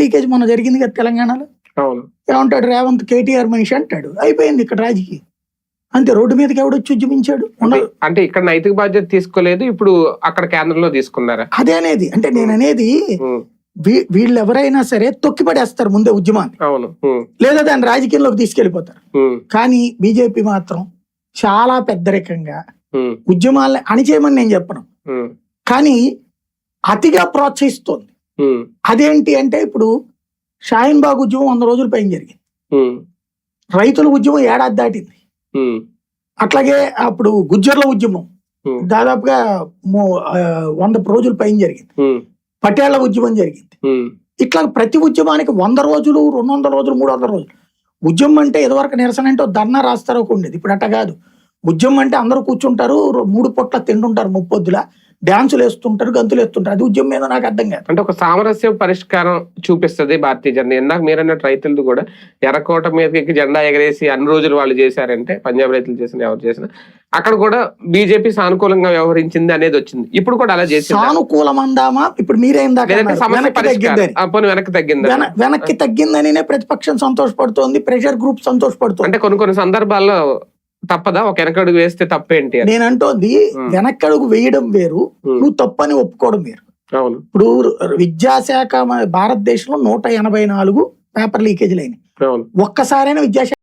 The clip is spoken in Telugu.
లీకేజ్ మొన్న జరిగింది కదా తెలంగాణలో. అవును. ఏమంటాడు రేవంత్ కేటీఆర్ మనిషి అంటాడు, అయిపోయింది ఇక్కడ రాజకీయం అంతే. రోడ్డు మీదకి ఎవడొచ్చి ఉద్యమించాడు? అంటే ఇక్కడ నైతిక బాధ్యత తీసుకోలేదు, ఇప్పుడు అక్కడ కేంద్రంలో తీసుకున్నారా? అదే అనేది. అంటే నేను అనేది వీళ్ళు ఎవరైనా సరే తొక్కిపడేస్తారు ముందే ఉద్యమాన్ని, అవును, లేదా దాన్ని రాజకీయంలోకి తీసుకెళ్లిపోతారు. కానీ బీజేపీ మాత్రం చాలా పెద్దరికంగా ఉద్యమాలని అణిచేయమని నేను చెప్పను, కానీ అతిగా ప్రోత్సహిస్తోంది. అదేంటి అంటే ఇప్పుడు షాహీన్ బాగ్ ఉద్యమం 100 రోజుల పైన జరిగింది, రైతుల ఉద్యమం ఏడాది దాటింది, అట్లాగే అప్పుడు గుజ్జర్ల ఉద్యమం దాదాపుగా 100 రోజుల పైన జరిగింది, పటేళ్ల ఉద్యమం జరిగింది. ఇట్లా ప్రతి ఉద్యమానికి 100 రోజులు, 200 రోజులు, 300 రోజులు. ఉద్యమం అంటే ఇదివరకు నిరసన అంటే ధర్నా రాస్తారో ఉండేది, ఇప్పుడు అట్ట కాదు. ఉద్యమం అంటే అందరూ కూర్చుంటారు, 3 పూట్ల తింటుంటారు, 30 పొద్దుల డాన్సులు వేస్తుంటారు, గంతులు వేస్తుంటారు. అది ఉద్యమం మీద నాకు అర్థం కాదు. అంటే ఒక సామరస్య పరిష్కారం చూపిస్తుంది భారతీయ జనతా. ఇందాక మీరు అన్నట్టు రైతులది కూడా ఎర్రకోట మీదకి జెండా ఎగరేసి అన్ని రోజులు వాళ్ళు చేశారంటే, పంజాబ్ రైతులు చేసిన ఎవరు చేసినా అక్కడ కూడా బీజేపీ సానుకూలంగా వ్యవహరించింది అనేది వచ్చింది. ఇప్పుడు కూడా అలా చేసి సానుకూలం అందామా? ఇప్పుడు మీరేం వెనక్కి తగ్గింది, వెనక్కి తగ్గిందని ప్రతిపక్షం సంతోషపడుతోంది, ప్రెషర్ గ్రూప్ సంతోషపడుతుంది. అంటే కొన్ని సందర్భాల్లో తప్పదా ఒక వెనకడుగు వేస్తే తప్పేంటి? నేను అంటోంది వెనకడుగు వేయడం వేరు, నువ్వు తప్పని ఒప్పుకోవడం వేరు. అవును. ఇప్పుడు విద్యాశాఖ భారతదేశంలో 184 పేపర్ లీకేజీలు అయినాయి. ఒక్కసారైనా విద్యాశాఖ